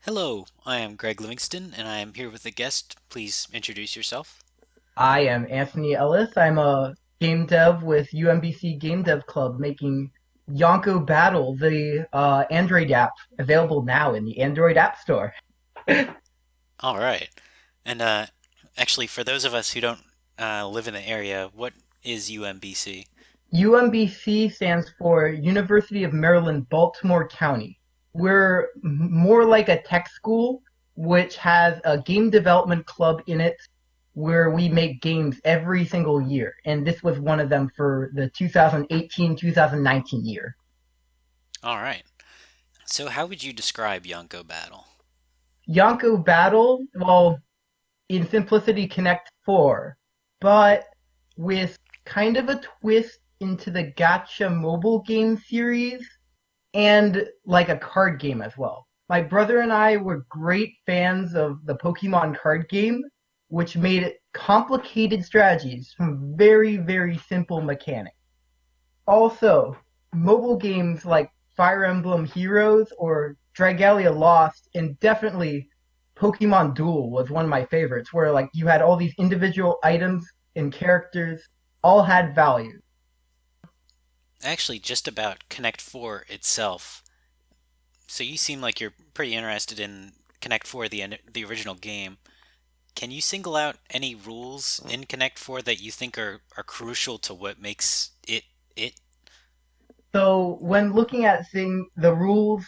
Hello, I am Greg Livingston, and I am here with a guest. Please introduce yourself. I am Anthony Ellis. I'm a game dev with UMBC Game Dev Club making Yonko Battle, the Android app available now in the Android App Store. All right. And actually, for those of us who don't live in the area, what is UMBC? UMBC stands for University of Maryland, Baltimore County. We're more like a tech school, which has a game development club in it where we make games every single year. And this was one of them for the 2018-2019 year. All right. So, how would you describe Yonko Battle? Yonko Battle, well, in simplicity, Connect 4, but with kind of a twist into the gacha mobile game series and like a card game as well. My brother and I were great fans of the Pokemon card game, which made it complicated strategies from very, very simple mechanics. Also, mobile games like Fire Emblem Heroes or Dragalia Lost, and definitely Pokemon Duel was one of my favorites, where like you had all these individual items and characters all had value. Actually, just about Connect 4 itself. So, you seem like you're pretty interested in Connect 4, the original game. Can you single out any rules in Connect 4 that you think are crucial to what makes it? So when looking at seeing the rules,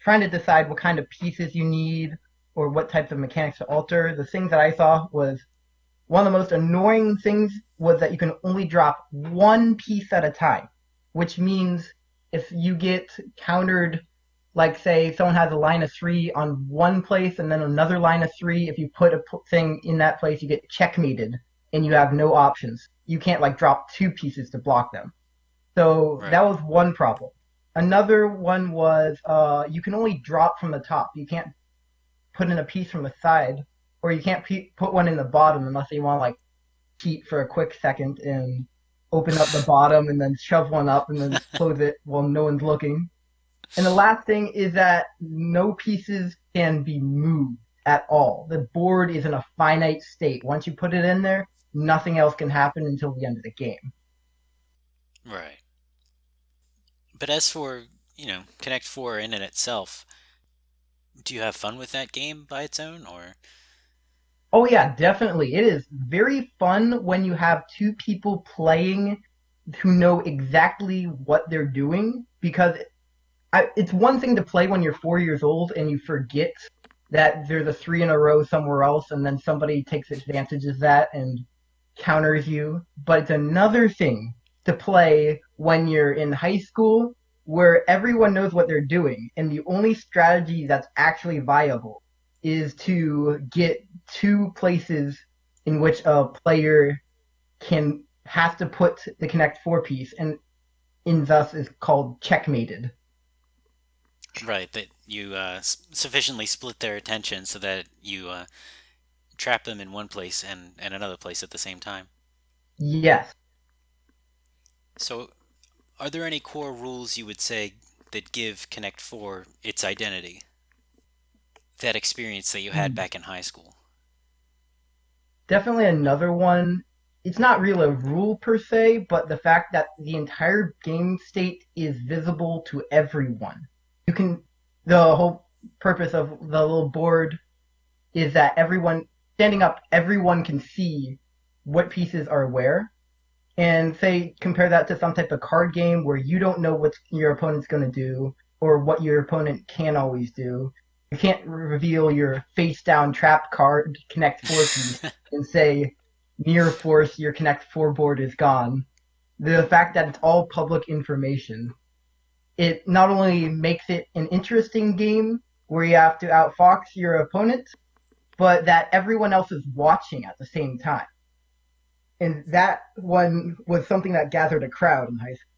trying to decide what kind of pieces you need or what types of mechanics to alter, the things that I saw was one of the most annoying things was that you can only drop one piece at a time, which means if you get countered, like say someone has a line of three on one place and then another line of three, if you put a thing in that place, you get checkmated and you have no options. You can't like drop two pieces to block them. So that Right. was one problem. Another one was you can only drop from the top. You can't put in a piece from the side, or you can't put one in the bottom unless you want to like cheat for a quick second and open up the bottom and then shove one up and then close it while no one's looking. And the last thing is that no pieces can be moved at all. The board is in a finite state. Once you put it in there, nothing else can happen until the end of the game. Right. But as for, Connect 4 in and itself, do you have fun with that game by its own, or? Oh yeah, definitely. It is very fun when you have two people playing who know exactly what they're doing because it's one thing to play when you're 4 years old and you forget that there's a three in a row somewhere else and then somebody takes advantage of that and counters you. But it's another thing to play when you're in high school where everyone knows what they're doing and the only strategy that's actually viable is to get two places in which a player can has to put the connect four piece and in thus is called checkmated. Right, that you sufficiently split their attention so that you trap them in one place and another place at the same time. Yes. So, are there any core rules you would say that give Connect 4 its identity? That experience that you had Hmm. back in high school? Definitely another one. It's not really a rule per se, but the fact that the entire game state is visible to everyone. You can, the whole purpose of the little board is that everyone, standing up, everyone can see what pieces are where. And say, compare that to some type of card game where you don't know what your opponent's going to do or what your opponent can always do. You can't reveal your face down trap card connect four piece and say near force your connect four board is gone. The fact that it's all public information, it not only makes it an interesting game where you have to outfox your opponent, but that everyone else is watching at the same time. And that one was something that gathered a crowd in high school.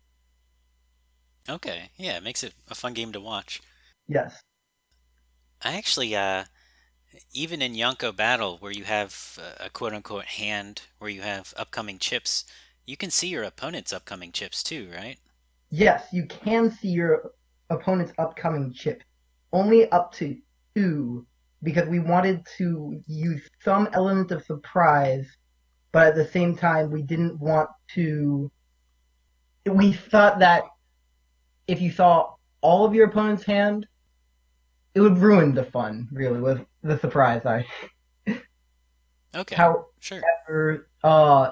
Okay, yeah, it makes it a fun game to watch. Yes. I actually, even in Yonko Battle, where you have a quote unquote hand, where you have upcoming chips, you can see your opponent's upcoming chips too, right? Yes, you can see your opponent's upcoming chip. Only up to 2 because we wanted to use some element of surprise, but at the same time, we didn't want to. We thought that if you saw all of your opponent's hand, it would ruin the fun, really, with the surprise eye. Okay, sure. However,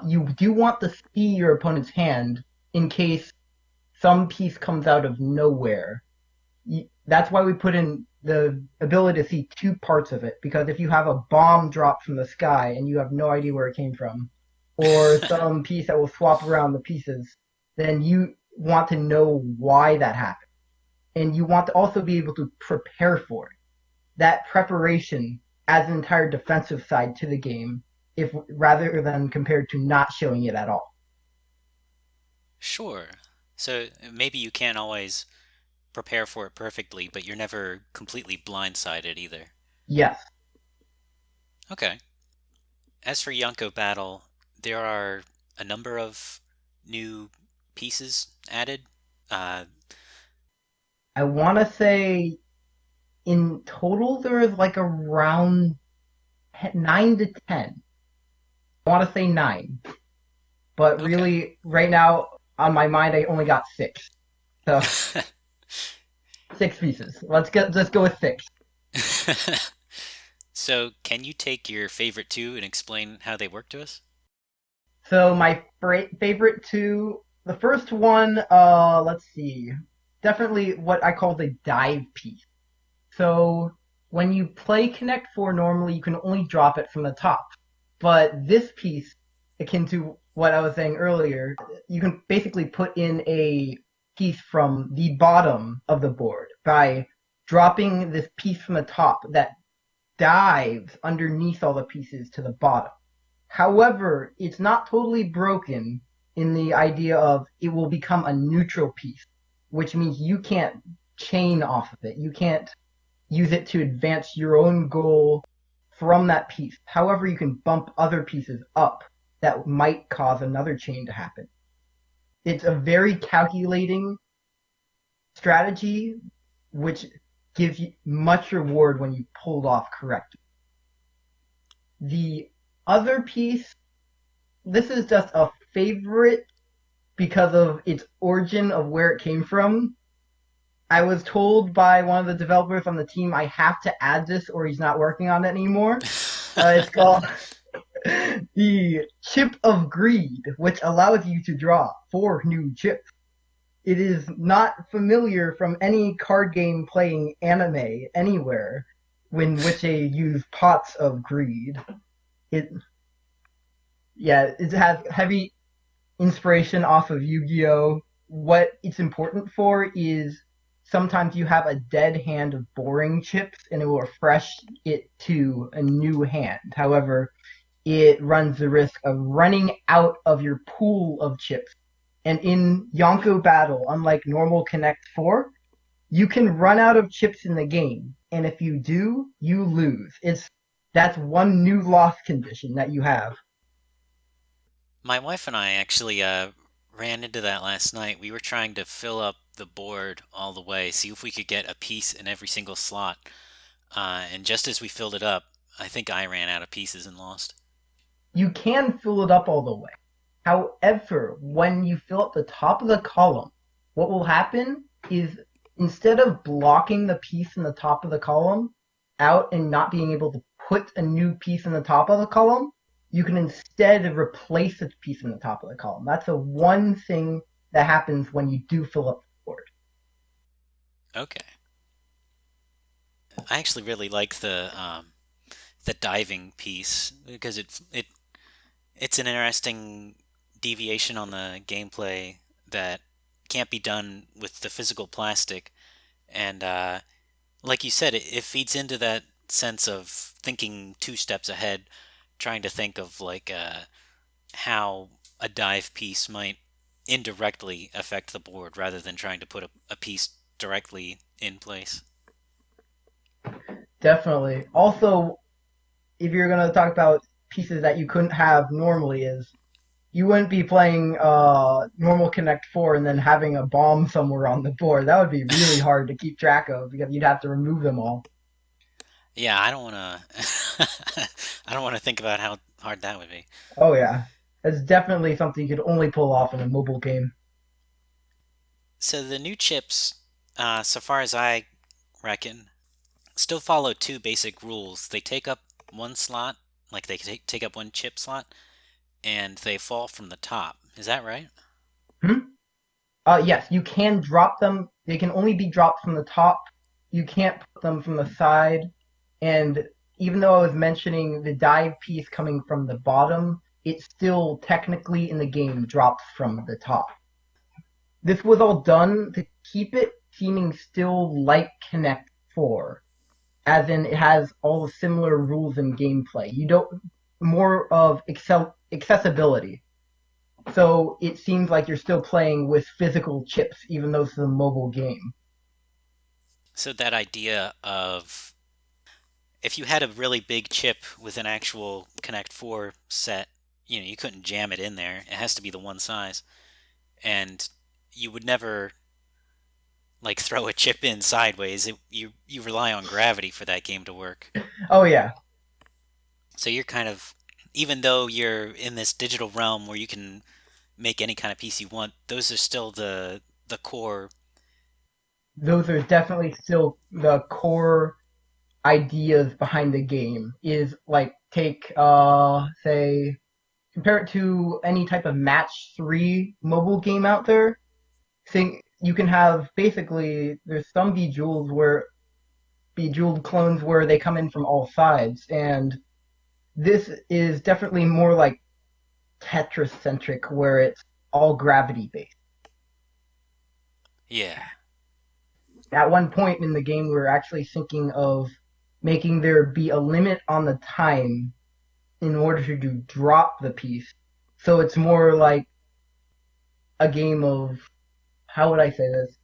you do want to see your opponent's hand in case some piece comes out of nowhere. That's why we put in the ability to see two parts of it, because if you have a bomb drop from the sky and you have no idea where it came from, or some piece that will swap around the pieces, then you want to know why that happened. And you want to also be able to prepare for it. That preparation adds an entire defensive side to the game, if rather than compared to not showing it at all. Sure. So maybe you can't always prepare for it perfectly, but you're never completely blindsided either. Yes, Okay. As for Yonko Battle, there are a number of new pieces added. Uh, I want to say in total there is like around 9 to 10. I want to say 9, but okay. really right now on my mind I only got 6. So 6 pieces. Let's go with 6. So, can you take your favorite two and explain how they work to us? So my favorite two, the first one, let's see, definitely what I call the dive piece. So when you play Connect Four normally, you can only drop it from the top, but this piece, akin to what I was saying earlier, you can basically put in a piece from the bottom of the board by dropping this piece from the top that dives underneath all the pieces to the bottom. However, it's not totally broken in the idea of it will become a neutral piece, which means you can't chain off of it. You can't use it to advance your own goal from that piece. However, you can bump other pieces up that might cause another chain to happen. It's a very calculating strategy, which gives you much reward when you pull it off correctly. The other piece, this is just a favorite because of its origin of where it came from. I was told by one of the developers on the team I have to add this or he's not working on it anymore. It's called the Chip of Greed, which allows you to draw 4 new chips. It is not familiar from any card game playing anime anywhere in which they use pots of greed. It it has heavy inspiration off of Yu-Gi-Oh! What it's important for is sometimes you have a dead hand of boring chips and it will refresh it to a new hand. However, it runs the risk of running out of your pool of chips. And in Yonko Battle, unlike normal Connect 4, you can run out of chips in the game. And if you do, you lose. That's one new loss condition that you have. My wife and I actually ran into that last night. We were trying to fill up the board all the way, see if we could get a piece in every single slot. And just as we filled it up, I think I ran out of pieces and lost. You can fill it up all the way. However, when you fill up the top of the column, what will happen is instead of blocking the piece in the top of the column out and not being able to put a new piece in the top of the column, you can instead replace its piece in the top of the column. That's the one thing that happens when you do fill up the board. Okay. I actually really like the diving piece because it's an interesting deviation on the gameplay that can't be done with the physical plastic. And like you said, it feeds into that sense of thinking 2 steps ahead, trying to think of like how a dive piece might indirectly affect the board rather than trying to put a piece directly in place. Definitely. Also, if you're going to talk about pieces that you couldn't have normally, is you wouldn't be playing normal Connect 4 and then having a bomb somewhere on the board. That would be really hard to keep track of because you'd have to remove them all. Yeah, I don't want to. I don't want to think about how hard that would be. Oh yeah, it's definitely something you could only pull off in a mobile game. So the new chips, so far as I reckon, still follow two basic rules. They take up one slot, like they take up one chip slot, and they fall from the top. Is that right? Hmm? Yes, you can drop them. They can only be dropped from the top. You can't put them from the side. And even though I was mentioning the dive piece coming from the bottom, it still technically in the game drops from the top. This was all done to keep it seeming still like Connect 4, as in it has all the similar rules in gameplay. You don't more of accessibility. So it seems like you're still playing with physical chips, even though it's a mobile game. So that idea of if you had a really big chip with an actual Connect 4 set, you couldn't jam it in there. It has to be the one size. And you would never like throw a chip in sideways. You rely on gravity for that game to work. Oh yeah, So you're kind of, even though you're in this digital realm where you can make any kind of piece you want, those are still the core. those are definitely still the core ideas behind the game. Is like take say compare it to any type of match 3 mobile game out there. Think you can have basically there's some bejeweled clones where they come in from all sides, and this is definitely more like Tetris centric, where it's all gravity based. Yeah. At one point in the game, we were actually thinking of making there be a limit on the time in order to drop the piece. So it's more like a game of, how would I say this?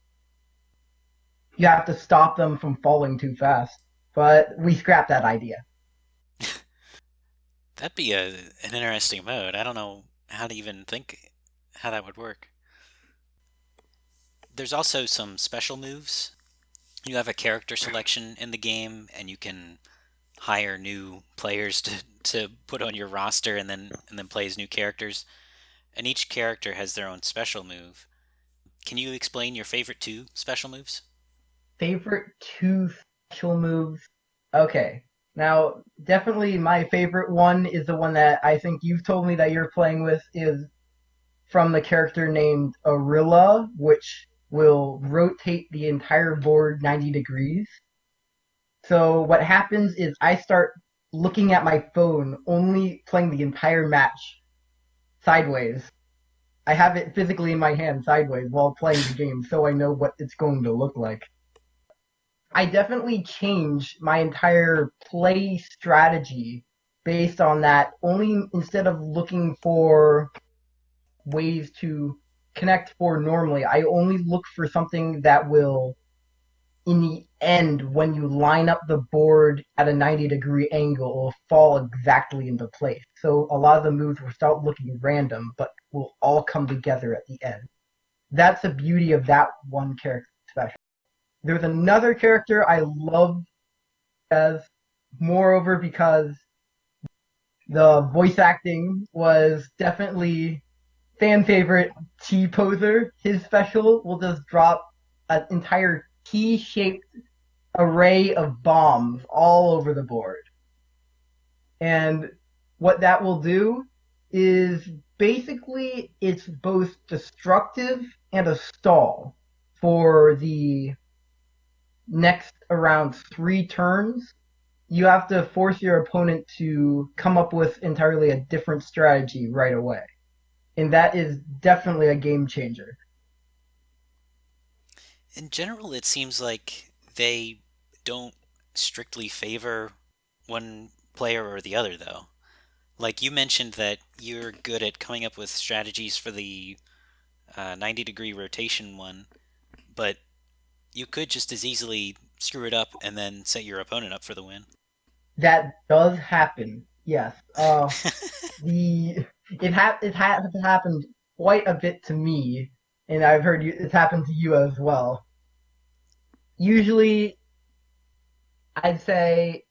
You have to stop them from falling too fast. But we scrapped that idea. That'd be an interesting mode. I don't know how to even think how that would work. There's also some special moves. You have a character selection in the game, and you can hire new players to put on your roster and then play as new characters. And each character has their own special move. Can you explain your favorite two special moves? Favorite two special moves? Okay. Now, definitely my favorite one is the one that I think you've told me that you're playing with is from the character named Arilla, which will rotate the entire board 90 degrees. So what happens is I start looking at my phone, only playing the entire match sideways. I have it physically in my hand sideways while playing the game, so I know what it's going to look like. I definitely changed my entire play strategy based on that. Only instead of looking for ways to connect for normally, I only look for something that will in the end, when you line up the board at a 90-degree angle, it will fall exactly into place. So a lot of the moves will start looking random, but will all come together at the end. That's the beauty of that one character special. There's another character I love as, moreover, because the voice acting was definitely fan favorite T Poser. His special will just drop an entire T shaped array of bombs all over the board. And what that will do is basically it's both destructive and a stall for the next around 3 turns. You have to force your opponent to come up with entirely a different strategy right away. And that is definitely a game changer. In general, it seems like they don't strictly favor one player or the other, though. Like you mentioned that you're good at coming up with strategies for the 90-degree rotation one, but you could just as easily screw it up and then set your opponent up for the win. That does happen. Yes. The it has happened quite a bit to me, and I've heard it's happened to you as well. Usually, I'd say.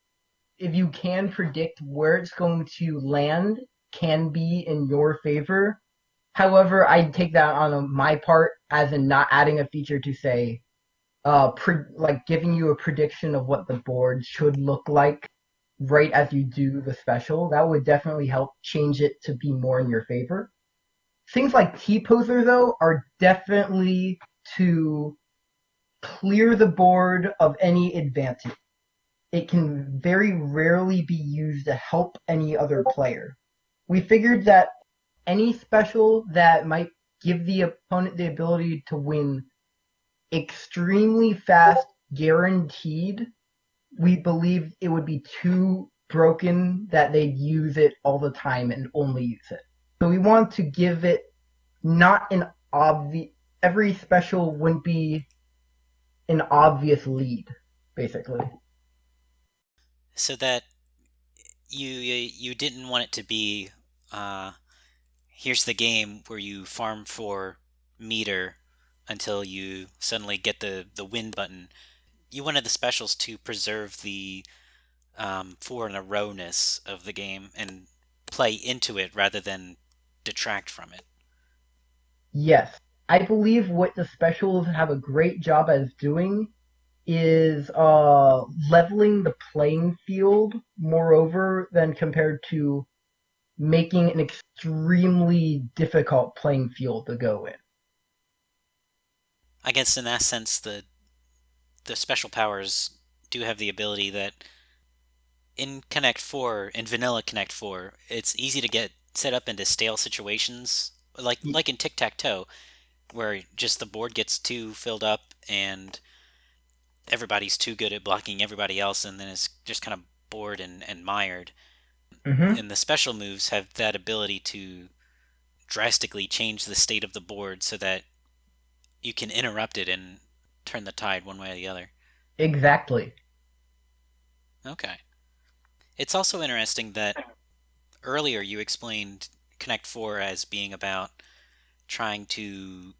if you can predict where it's going to land, can be in your favor. However, I'd take that on my part as in not adding a feature to say, like giving you a prediction of what the board should look like right as you do the special. That would definitely help change it to be more in your favor. Things like T-Poser, though, are definitely to clear the board of any advantage. It can very rarely be used to help any other player. We figured that any special that might give the opponent the ability to win extremely fast, guaranteed, we believe it would be too broken that they'd use it all the time and only use it. So we want to give it not an obvious. Every special wouldn't be an obvious lead, basically. So that you didn't want it to be uh, here's the game where you farm for meter until you suddenly get the win button. You wanted the specials to preserve the four in a rowness of the game and play into it rather than detract from it. Yes, I believe what the specials have a great job as doing is leveling the playing field moreover than compared to making an extremely difficult playing field to go in. I guess in that sense, the special powers do have the ability that in Connect 4, in vanilla Connect 4, it's easy to get set up into stale situations, like in Tic Tac Toe, where just the board gets too filled up and everybody's too good at blocking everybody else, and then it's just kind of bored and mired. Mm-hmm. And the special moves have that ability to drastically change the state of the board so that you can interrupt it and turn the tide one way or the other. Exactly. Okay. It's also interesting that earlier you explained Connect 4 as being about trying to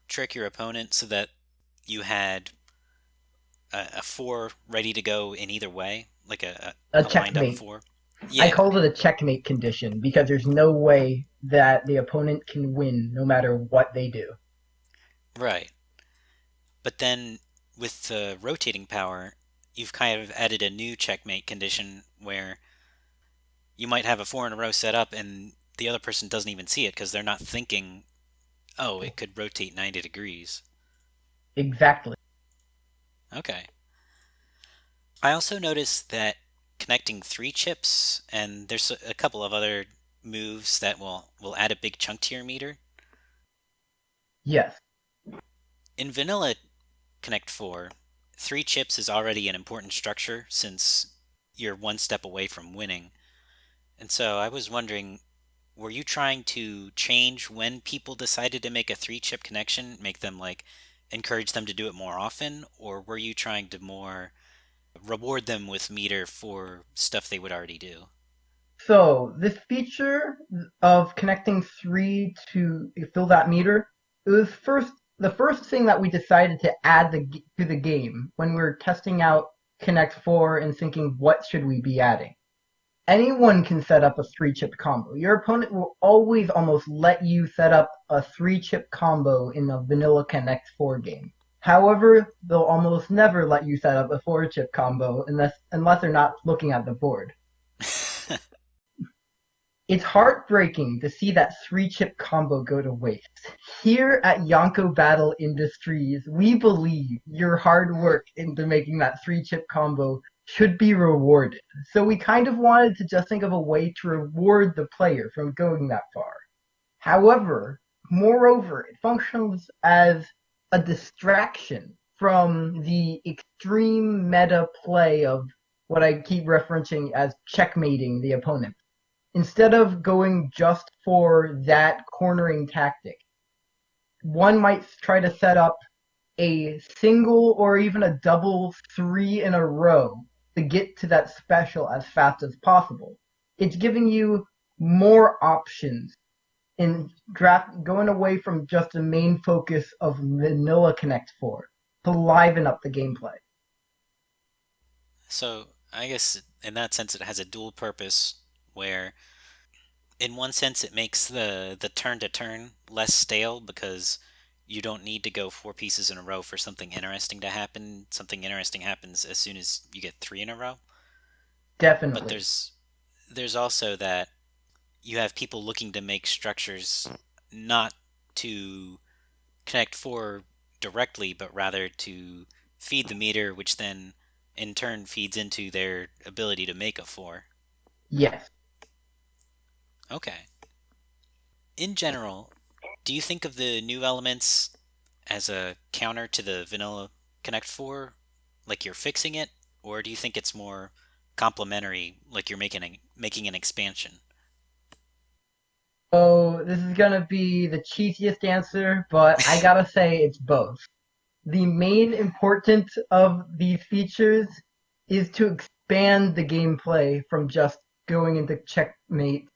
trick your opponent so that you had a 4 ready to go in either way, like A a lined up checkmate. 4. I Yeah, called it a checkmate condition because there's no way that the opponent can win no matter what they do. right. But then with the rotating power, you've kind of added a new checkmate condition where you might have a 4 in a row set up and the other person doesn't even see it because they're not thinking, oh, it could rotate 90 degrees. Exactly. Okay. I also noticed that connecting 3 chips, and there's a couple of other moves that will add a big chunk to your meter. Yes. In vanilla Connect 4, 3 chips is already an important structure since you're one step away from winning. And so I was wondering, were you trying to change when people decided to make a 3 chip connection, make them like encourage them to do it more often, or were you trying to more reward them with meter for stuff they would already do? So this feature of connecting three to fill that meter, it was first the first thing that we decided to add to the game when we were testing out Connect 4 and thinking what should we be adding. Anyone can set up a three chip combo. Your opponent will always almost let you set up a three chip combo in a vanilla Connect 4 game. However, they'll almost never let you set up a four chip combo unless they're not looking at the board. It's heartbreaking to see that three chip combo go to waste. Here at Yonko Battle Industries, we believe your hard work into making that three chip combo should be rewarded. So we kind of wanted to just think of a way to reward the player from going that far. However, moreover, it functions as a distraction from the extreme meta play of what I keep referencing as checkmating the opponent. Instead of going just for that cornering tactic, one might try to set up a single or even a double three in a row to get to that special as fast as possible. It's giving you more options in draft, going away from just the main focus of vanilla Connect 4 to liven up the gameplay. So I guess in that sense, it has a dual purpose where, in one sense, it makes the turn to turn less stale because you don't need to go four pieces in a row for something interesting to happen. Something interesting happens as soon as you get three in a row. But Definitely. there's also that you have people looking to make structures not to connect four directly, but rather to feed the meter, which then in turn feeds into their ability to make a four. Yes. Okay. In general, do you think of the new elements as a counter to the vanilla Connect 4, like you're fixing it, or do you think it's more complementary, like you're making an expansion? So this is gonna be the cheesiest answer, but I gotta say it's both. The main importance of these features is to expand the gameplay from just going into checkmate,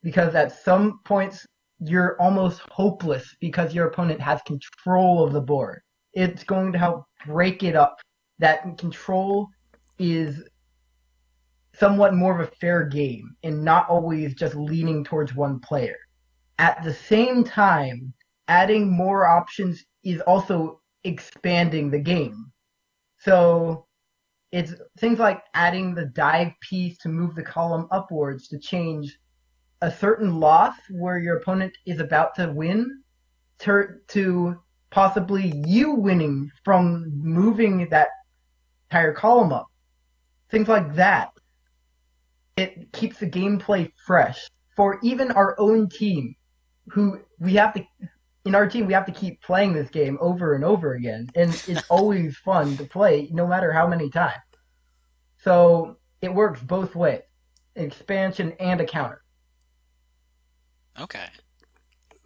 because at some points you're almost hopeless because your opponent has control of the board. It's going to help break it up. That control is somewhat more of a fair game and not always just leaning towards one player. At the same time, adding more options is also expanding the game. So it's things like adding the dive piece to move the column upwards to change a certain loss where your opponent is about to win to possibly you winning from moving that entire column up. Things like that. It keeps the gameplay fresh for even our own team, who we have to in our team we have to keep playing this game over and over again, and it's always fun to play no matter how many times. So it works both ways, an expansion and a counter. Okay.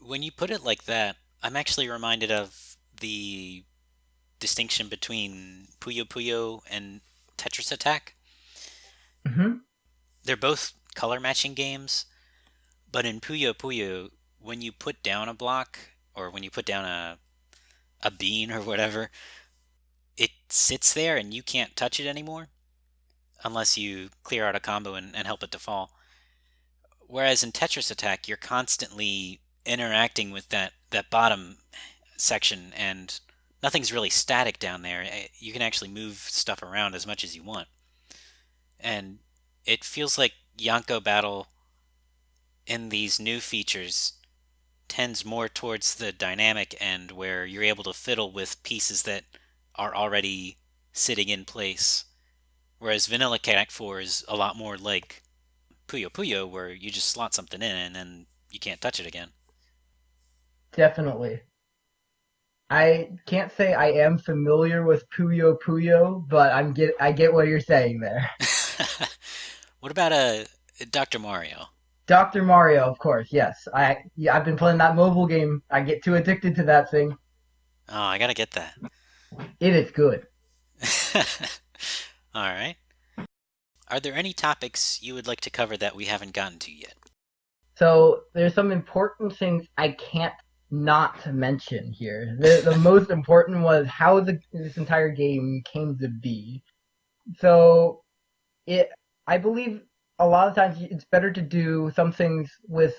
When you put it like that, I'm actually reminded of the distinction between Puyo Puyo and Tetris Attack. Mm-hmm. They're both color matching games, but in Puyo Puyo, when you put down a block or when you put down a bean or whatever, it sits there and you can't touch it anymore unless you clear out a combo and help it to fall. Whereas in Tetris Attack, you're constantly interacting with that bottom section and nothing's really static down there. You can actually move stuff around as much as you want. And it feels like Yonko Battle in these new features tends more towards the dynamic end where you're able to fiddle with pieces that are already sitting in place. Whereas Vanilla Connect 4 is a lot more like Puyo Puyo where you just slot something in and then you can't touch it again. Definitely. I can't say I am familiar with Puyo Puyo, but I get what you're saying there. What about Dr. Mario? Dr. Mario, of course, yes. I've been playing that mobile game. I get too addicted to that thing. Oh, I gotta get that. It is good. All right. Are there any topics you would like to cover that we haven't gotten to yet? So there's some important things I can't not mention here. The most important was how this entire game came to be. So it I believe a lot of times it's better to do some things with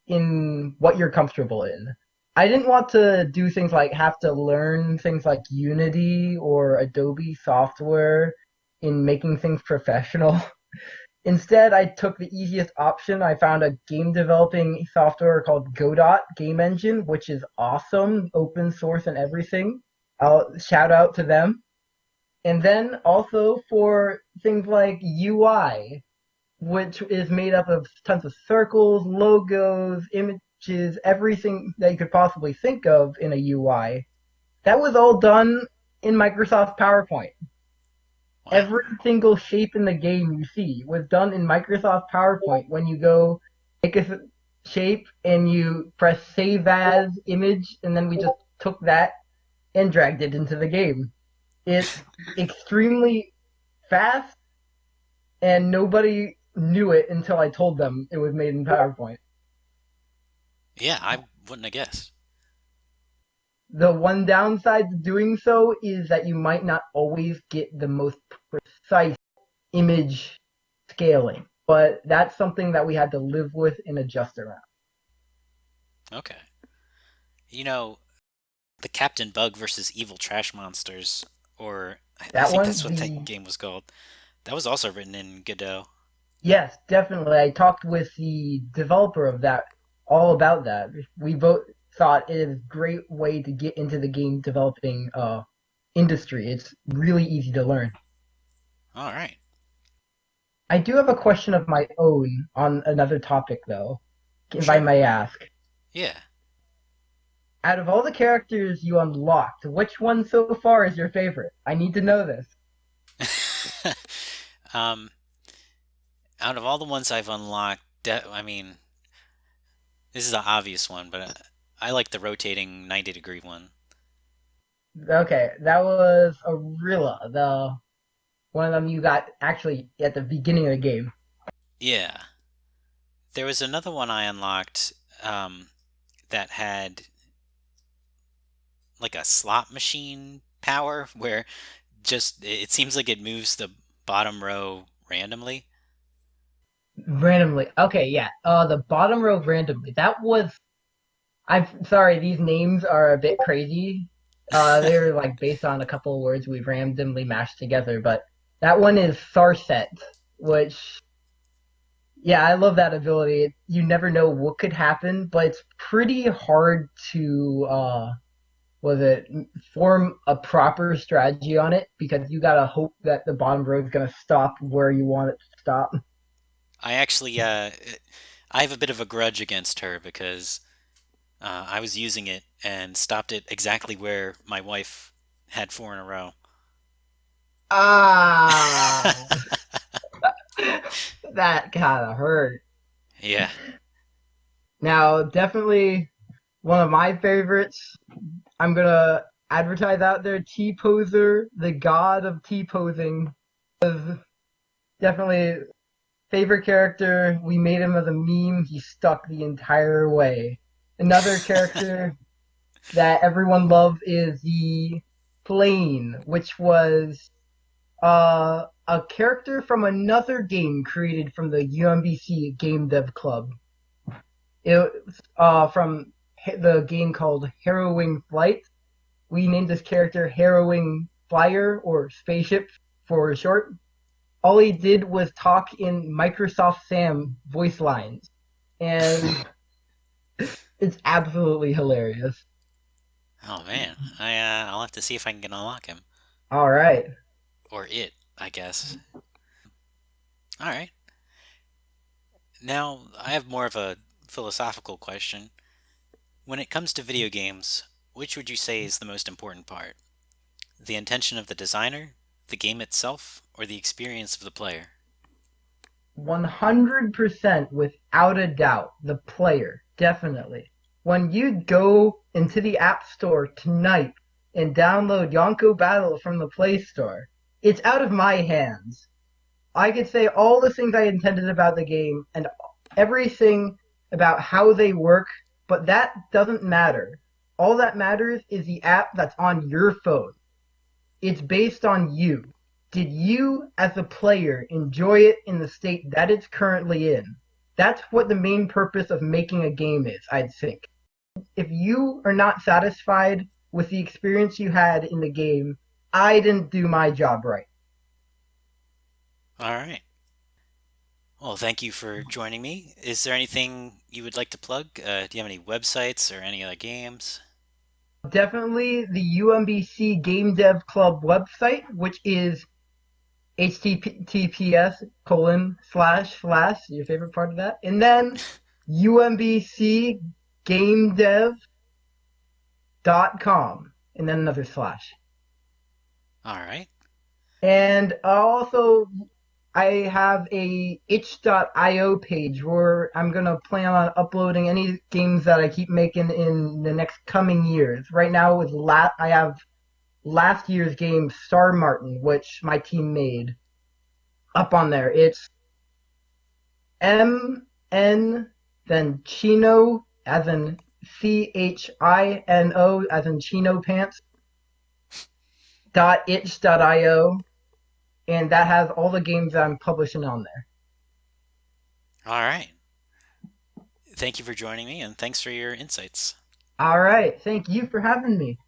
in what you're comfortable in. I didn't want to do things like have to learn things like Unity or Adobe software in making things professional. Instead, I took the easiest option. I found a game developing software called Godot Game Engine, which is awesome, open source and everything. I'll shout out to them. And then also for things like UI, which is made up of tons of circles, logos, images, everything that you could possibly think of in a UI. That was all done in Microsoft PowerPoint. Wow. Every single shape in the game you see was done in Microsoft PowerPoint. When you go make a shape and you press save as image, and then we just took that and dragged it into the game. It's extremely fast, and nobody knew it until I told them it was made in PowerPoint. Yeah, I wouldn't have guessed. The one downside to doing so is that you might not always get the most precise image scaling, but that's something that we had to live with and adjust around. Okay. You know, the Captain Bug versus Evil Trash Monsters, or I That think that's one, what that game was called. That was also written in Godot. yes, definitely. I talked with the developer of that all about that. We both thought it is a great way to get into the game developing industry. It's really easy to learn. All right. I do have a question of my own on another topic, though, if I Sure. may ask. Yeah. Out of all the characters you unlocked, which one so far is your favorite? I need to know this. um, Out of all the ones I've unlocked, I mean, this is an obvious one, but I like the rotating 90-degree one. Okay, that was Arilla, the one of them you got actually at the beginning of the game. Yeah. There was another one I unlocked that had like a slot machine power where just it seems like it moves the bottom row randomly. Randomly. Okay, yeah. The bottom row randomly. That was. I'm sorry, these names are a bit crazy. They're like based on a couple of words we've randomly mashed together, but that one is Sarset, which yeah, I love that ability. You never know what could happen, but it's pretty hard to was it form a proper strategy on it because you gotta hope that the bottom row is gonna stop where you want it to stop. I actually I have a bit of a grudge against her because I was using it and stopped it exactly where my wife had four in a row. Ah, that kind of hurt. Yeah. Now, definitely one of my favorites. I'm gonna advertise out there. T Poser, the god of T posing, definitely favorite character. We made him as a meme. He stuck the entire way. Another character that everyone loved is the Plane, which was a character from another game created from the UMBC Game Dev Club. It was from the game called Harrowing Flight. We named this character Harrowing Flyer or Spaceship for short. All he did was talk in Microsoft Sam voice lines, and it's absolutely hilarious. Oh man, I'll have to see if I can unlock him All right. or it, I guess. All right. Now I have more of a philosophical question. When it comes to video games, which would you say is the most important part? The intention of the designer, the game itself, or the experience of the player? 100% without a doubt, the player, definitely. When you go into the App Store tonight and download Yonko Battle from the Play Store, it's out of my hands. I could say all the things I intended about the game and everything about how they work, but that doesn't matter. All that matters is the app that's on your phone. It's based on you. Did you, as a player, enjoy it in the state that it's currently in? That's what the main purpose of making a game is, I'd think. If you are not satisfied with the experience you had in the game, I didn't do my job right. All right. Well, thank you for joining me. Is there anything you would like to plug? Do you have any websites or any other games? Definitely the UMBC Game Dev Club website, which is https colon slash slash your favorite part of that, and then umbcgamedev.com and then another slash. All right. And also I have a itch.io page where I'm gonna plan on uploading any games that I keep making in the next coming years. Right now with I have last year's game Star Martin, which my team made up on there. It's MN then Chino as in CHINO as in Chino pants .itch.io, and that has all the games that I'm publishing on there. All right. Thank you for joining me, and thanks for your insights. All right. Thank you for having me.